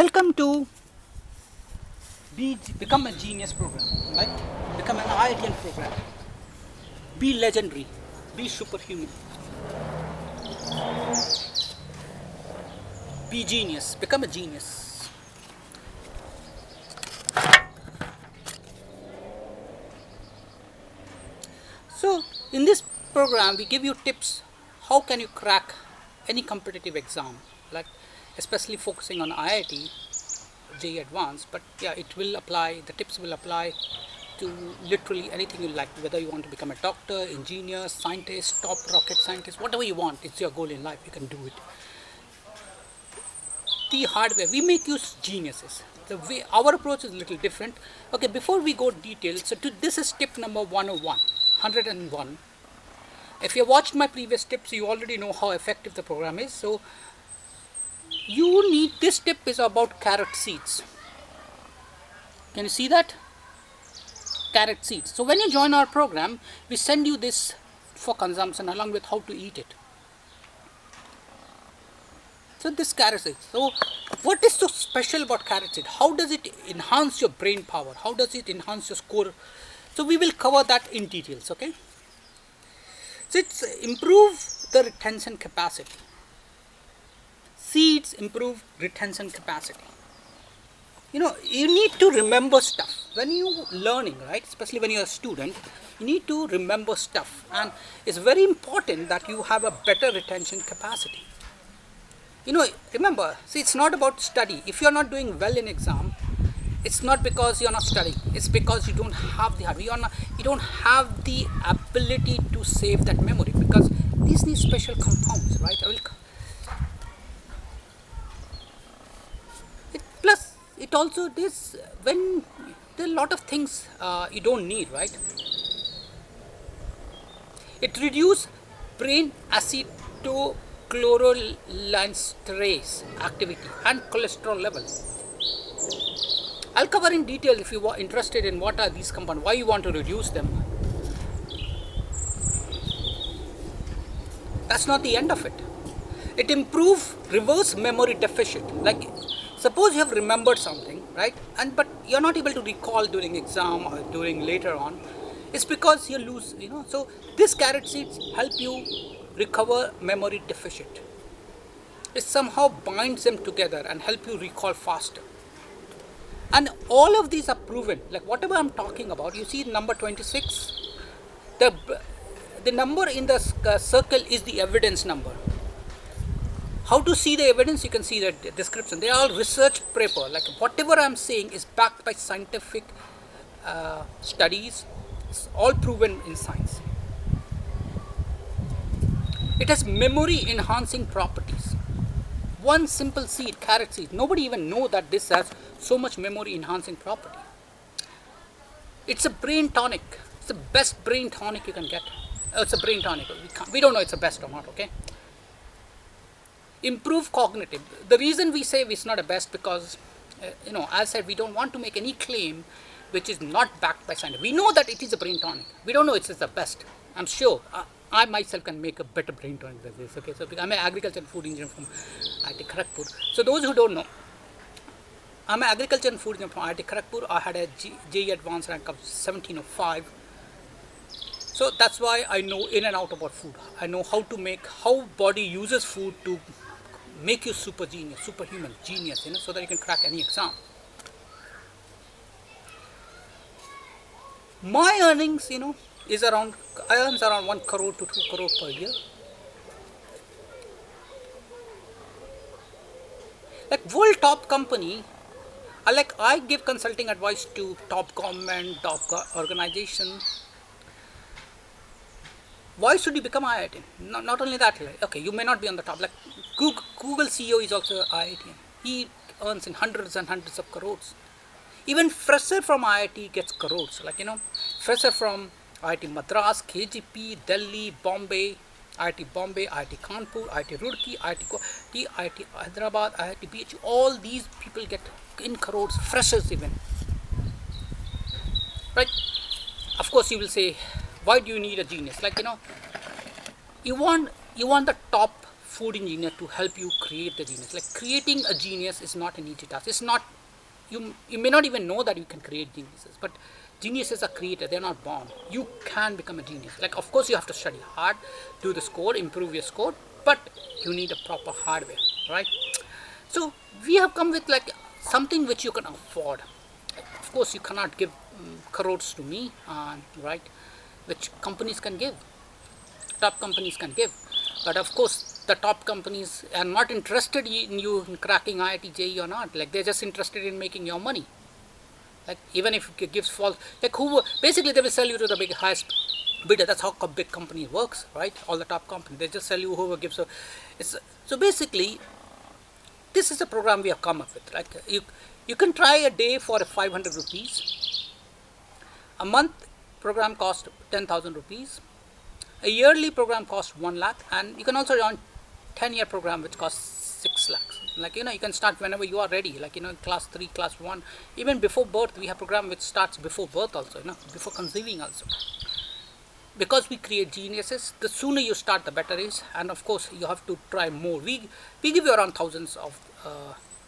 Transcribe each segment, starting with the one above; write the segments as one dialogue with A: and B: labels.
A: Welcome to Become a Genius program, right? Become an IITian program. Be legendary. Be superhuman. Be genius. Become a genius. So, in this program, we give you tips. How can you crack any competitive exam, like especially focusing on IIT, JEE Advance, but yeah, it will apply, the tips will apply to literally anything you like, whether you want to become a doctor, engineer, scientist, top rocket scientist, whatever you want, it's your goal in life, you can do it. The hardware, we make you geniuses. The way, our approach is a little different. Okay, before we go details, so this is tip number 101. If you watched my previous tips, you already know how effective the program is. So you need, this tip is about carrot seeds. Can you see that? Carrot seeds. So when you join our program, we send you this for consumption along with how to eat it. So this carrot seed. So what is so special about carrot seed? How does it enhance your brain power? How does it enhance your score? So we will cover that in details, okay? So it's improve the retention capacity. Seeds improve retention capacity. You know, you need to remember stuff. When you're learning, right, especially when you're a student, you need to remember stuff. And it's very important that you have a better retention capacity. You know, remember, see, it's not about study. If you're not doing well in exam, it's not because you're not studying. It's because you don't have the hardware. You don't have the ability to save that memory, because these need special compounds, right? Plus, it also this when there are a lot of things you don't need, right? It reduces brain acetylcholinesterase activity and cholesterol levels. I'll cover in detail if you are interested in what are these compounds, why you want to reduce them. That's not the end of it. It improves reverse memory deficit. Like, suppose you have remembered something, right? But you're not able to recall during exam or during later on. It's because you lose, you know. So these carrot seeds help you recover memory deficit. It somehow binds them together and help you recall faster. And all of these are proven. Like whatever I'm talking about, you see number 26. The number in the circle is the evidence number. How to see the evidence? You can see the description. They are all research paper. Like whatever I'm saying is backed by scientific studies. It's all proven in science. It has memory enhancing properties. One simple seed, carrot seed, nobody even know that this has so much memory enhancing property. It's a brain tonic. It's the best brain tonic you can get. It's a brain tonic. We don't know it's the best or not, okay? Improve cognitive. The reason we say it's not the best because, you know, as I said, we don't want to make any claim which is not backed by science. We know that it is a brain tonic. We don't know it's the best. I'm sure. I myself can make a better brain tonic than this, okay? So I'm an agriculture and food engineer from IIT Kharagpur. So those who don't know, I'm an agriculture and food engineer from IIT Kharagpur. I had a JEE Advance rank of 1705. So that's why I know in and out about food. I know how body uses food to make you super genius, superhuman, genius, you know, so that you can crack any exam. My earnings, you know, I earn around 1 crore to 2 crore per year. Like world top company, I give consulting advice to top government, top organization. Why should you become IITian? Not only that, okay, you may not be on the top. Like Google CEO is also IITian. He earns in hundreds and hundreds of crores. Even fresher from IIT gets crores. Like, you know, fresher from IIT Madras, KGP, Delhi, Bombay, IIT Kanpur, IIT Roorkee, IIT Hyderabad, IIT BH, all these people get in crores, freshers even. Right? Of course, you will say, why do you need a genius? Like, you know, you want the top food engineer to help you create the genius. Like creating a genius is not an easy task. It's not, you may not even know that you can create geniuses, but geniuses are created, they're not born. You can become a genius. Like of course you have to study hard, do the score, improve your score, but you need a proper hardware, right? So we have come with like something which you can afford. Of course you cannot give crores to me, right, which companies can give, top companies can give, but of course the top companies are not interested in you in cracking IIT JEE or not. Like they're just interested in making your money. Like even if it gives false, like who basically they will sell you to the big highest bidder. That's how big company works, right? All the top companies, they just sell you whoever gives. So basically this is a program we have come up with. Like you can try a day for 500 rupees. A month program costs 10,000 rupees. A yearly program costs 1 lakh, and you can also run 10-year program which costs 6 lakhs. Like you can start whenever you are ready. Like class 3, class 1, even before birth we have program which starts before birth also. Before conceiving also. Because we create geniuses, the sooner you start the better is, and of course you have to try more. We give you around thousands of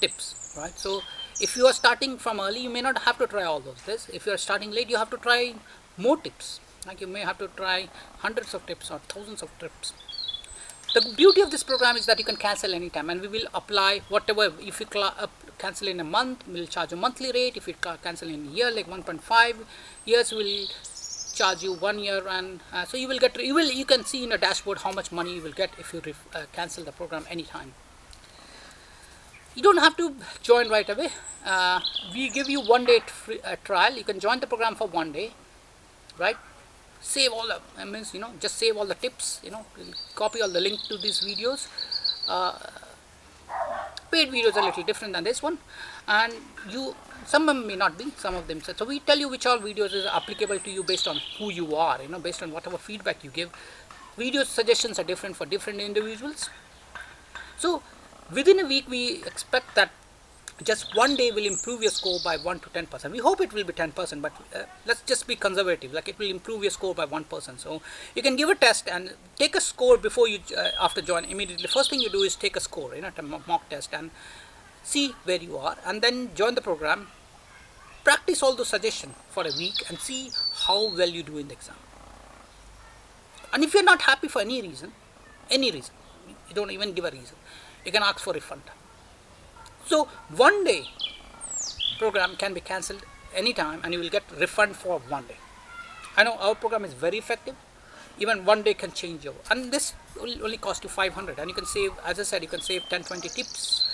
A: tips, right? So if you are starting from early, you may not have to try all of this. If you are starting late, you have to try more tips. Like you may have to try hundreds of tips or thousands of tips. The beauty of this program is that you can cancel anytime, and we will apply whatever. If you cancel in a month, we will charge a monthly rate. If you cancel in a year, like 1.5 years, we will charge you 1 year, and so you will get, you can see in a dashboard how much money you will get if you cancel the program anytime. You don't have to join right away. We give you 1 day free trial. You can join the program for 1 day, right? Save all the, just save all the tips, copy all the link to these videos. Paid videos are a little different than this one, and some of them may not be, some of them. So we tell you which all videos is applicable to you based on who you are, based on whatever feedback you give. Video suggestions are different for different individuals. So within a week we expect that just 1 day will improve your score by 1 to 10%. We hope it will be 10%, but let's just be conservative. Like it will improve your score by 1%. So you can give a test and take a score before you, after join immediately. First thing you do is take a score, a mock test, and see where you are, and then join the program. Practice all those suggestions for a week and see how well you do in the exam. And if you're not happy for any reason, you don't even give a reason, you can ask for refund. So 1 day program can be cancelled anytime, and you will get refund for 1 day. I know our program is very effective. Even 1 day can change your, and this will only cost you 500, and you can save, as I said, you can save 10-20 tips.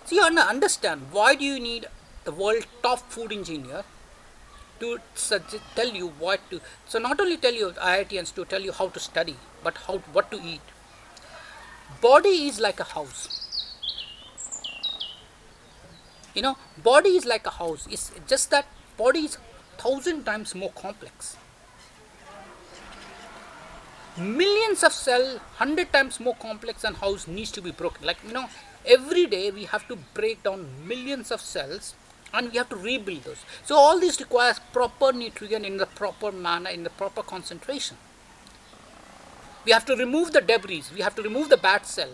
A: So you understand, why do you need the world top food engineer to tell you what to, so not only tell you IITians to tell you how to study, but what to eat. Body is like a house. Body is like a house. It's just that body is 1,000 times more complex. Millions of cells, 100 times more complex than house, needs to be broken. Like every day we have to break down millions of cells, and we have to rebuild those. So all this requires proper nutrient in the proper manner, in the proper concentration. We have to remove the debris. We have to remove the bad cell.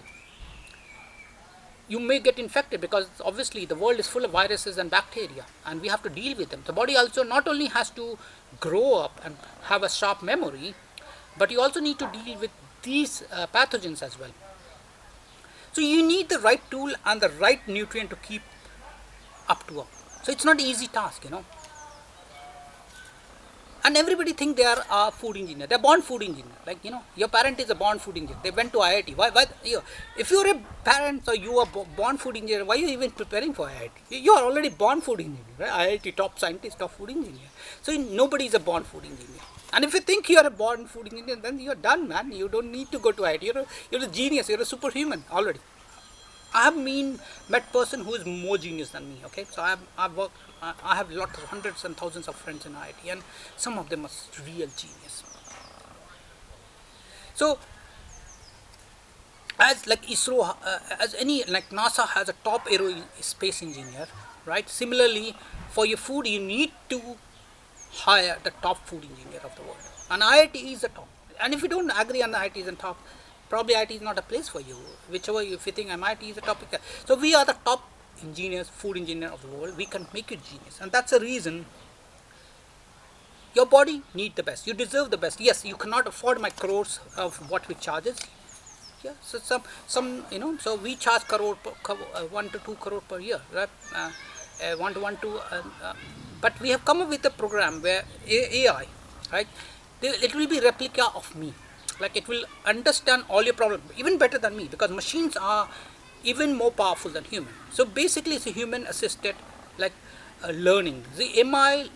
A: You may get infected because obviously the world is full of viruses and bacteria, and we have to deal with them. The body also not only has to grow up and have a sharp memory, but you also need to deal with these pathogens as well. So you need the right tool and the right nutrient to keep up to up. So it's not an easy task, And everybody think they are a food engineer. They're born food engineer. Like, your parent is a born food engineer. They went to IIT. Why if you're a parent or you are born food engineer, why are you even preparing for IIT? You are already born food engineer, right? IIT top scientist, top food engineer. So nobody is a born food engineer. And if you think you are a born food engineer, then you're done, man. You don't need to go to IIT. You're a genius. You're a superhuman already. I have met person who is more genius than me. Okay, so I have lots of hundreds and thousands of friends in IIT, and some of them are real genius. So as like ISRO, as any, like NASA has a top aerospace engineer, right? Similarly, for your food, you need to hire the top food engineer of the world, and IIT is the top. And if you don't agree on the IIT is the top, probably IIT is not a place for you. Whichever, if you think MIT is a topic. So we are the top engineers, food engineer of the world. We can make you genius, and that's the reason. Your body needs the best. You deserve the best. Yes, you cannot afford my crores of what we charges. Yeah, so some so we charge 1 to 2 crore per year, right? 1 to 1 to, but we have come up with a program where AI, right? It will be replica of me. Like it will understand all your problems even better than me, because machines are even more powerful than human. So basically, it's a human assisted like learning. The MI,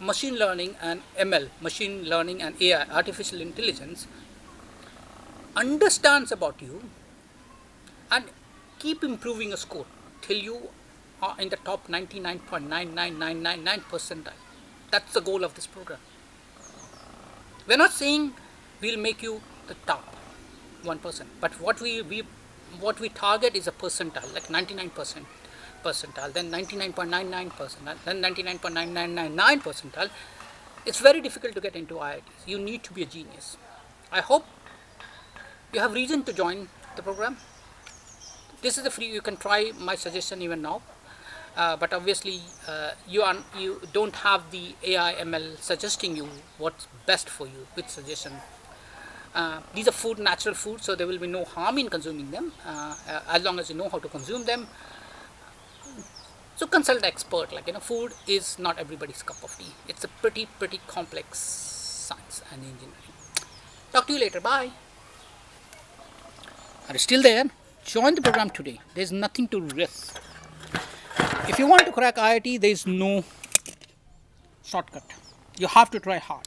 A: machine learning, and ML, machine learning and AI, artificial intelligence, understands about you and keep improving your score till you are in the top 99.99999 percentile. That's the goal of this program. We're not saying we'll make you the top 1%, but what we target is a percentile, like 99% percentile, then 99.99 percentile, then 99.9999 percentile. It's very difficult to get into IITs. You need to be a genius. I hope you have reason to join the program. This is a free. You can try my suggestion even now, but obviously you don't have the AI ML suggesting you what's best for you with suggestion. These are natural food, so there will be no harm in consuming them as long as you know how to consume them. So consult an expert. Food is not everybody's cup of tea. It's a pretty complex science and engineering. Talk to you later. Bye. Are you still there? Join the program today. There's nothing to risk. If you want to crack IIT, there is no shortcut. You have to try hard.